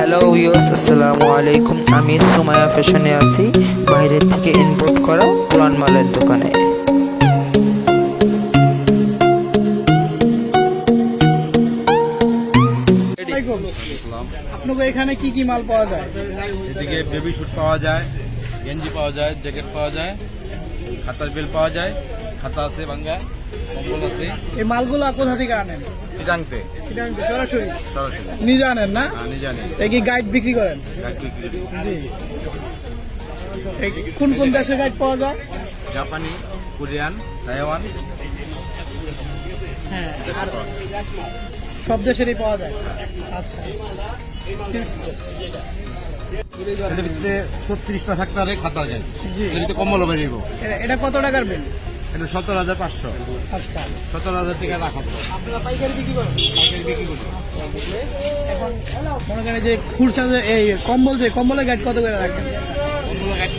Hello viewers, আসসালামু আলাইকুম। আমি সুমাইয়া ফ্যাশনে আছি, বাইরের থেকে ইম্পোর্ট করা পুরান মালের দোকানে। আপনাদের এখানে কি কি মাল পাওয়া যায়? এদিকে বেবি স্যুট পাওয়া যায়, গেঞ্জি পাওয়া যায়, জ্যাকেট পাওয়া যায়, খাতার বেল পাওয়া যায়, খাতা আছে বাঙ্গা, কম্বল আছে। এই মালগুলো কোথা থেকে আনেন? চিটাংতে সরাসরি সরাসরি নিজে আনেন না? আমি জানি এই কি গাইড বিক্রি করেন? জি। এই কোন কোন দেশের গাইড পাওয়া যায়? জাপানি, কোরিয়ান, তাইওয়ান। হ্যাঁ, আর সব দেশেরই পাওয়া যায়। আচ্ছা, এটার ভিতরে 36টা থাকতে পারে খাতা যায়। জি। এর ভিতরে কম্বলও বেরিয়ে এটা কত টাকার বিল? এটা 17,500, আচ্ছা, 17,000 টাকা রাখা তো। আপনারা পাইকারি বিক্রি করেন? পাইকারি বিক্রি করি। এখন মনে করেন যে খুরসা যে এই কম্বলের গাইড কত করে রাখবেন? কম্বলের গাইড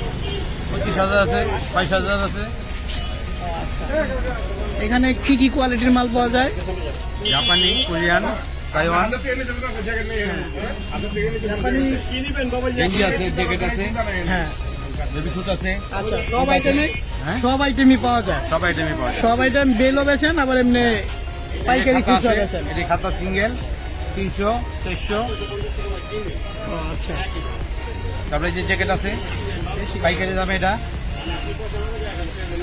25,000 আছে, 22,000 আছে। এখানে কি কি কোয়ালিটির মাল পাওয়া যায়? জাপানি, কোরিয়ান, তাইওয়ান। জাপানি গেঞ্জি আছে, জ্যাকেট আছে, হ্যাঁ। বেবি স্যুট আছে। আচ্ছা, সব আইটেমই হ্যাঁ? সব আইটেমই পাওয়া যায়। সব আইটেমই পাওয়া যায়। সব আইটেম বেলও বেছেন, আবার এমনি পাইকারি খাতা খুচরা আছে, বেছেন। এটি খাতা সিঙ্গেল 300, 400। ও আচ্ছা, তারপরে যে জ্যাকেট আছে পাইকারি দামে, এটা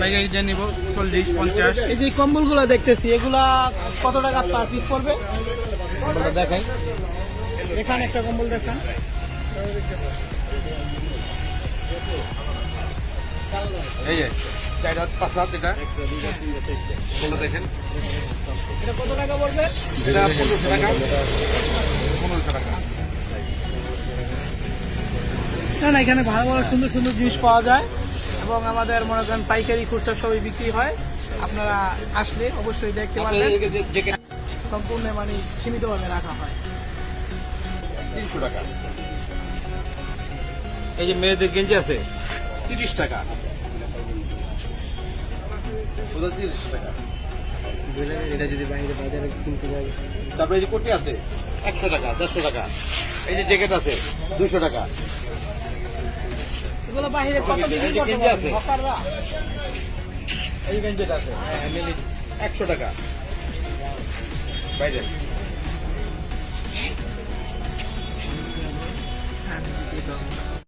পাইকারি যে নিব 40, 50। এই যে কম্বলগুলো দেখতেছি, এগুলা কত টাকা পার পিস পড়বে? কম্বলটা দেখাই। দেখান একটা কম্বল দেখান। এই যে 4 হাত 5 হাত, এটা কম্বলটা দেখেন। এটা কত টাকা পড়বে? এটা 1500 টাকা, 1500 টাকা। না না, এখানে ভালো ভালো সুন্দর সুন্দর জিনিস পাওয়া যায় এবং আমাদের মনে করেন পাইকারি খুচরা সবই বিক্রি হয়। আপনারা আসলে অবশ্যই দেখতে পারবেন। জ্যাকেট সম্পূর্ণ মানে সীমিতভাবে রাখা হয়। 300 টাকা। এই যে মেয়েদের গেঞ্জি আছে 30 টাকা, ওটা 30 টাকা। এটা যদি বাইরে বাজারে কিনতে যাই, তারপরে এই যে কোটি আছে 100 টাকা, 150 টাকা। এই যে জ্যাকেট আছে 200 টাকা। এগুলো বাইরে কত বিক্রি এই যে করতে গেঞ্জি পারবে আছে। হকাররা? এই যে গেঞ্জিটা আছে 100 টাকা বাইরে। হ্যাঁ,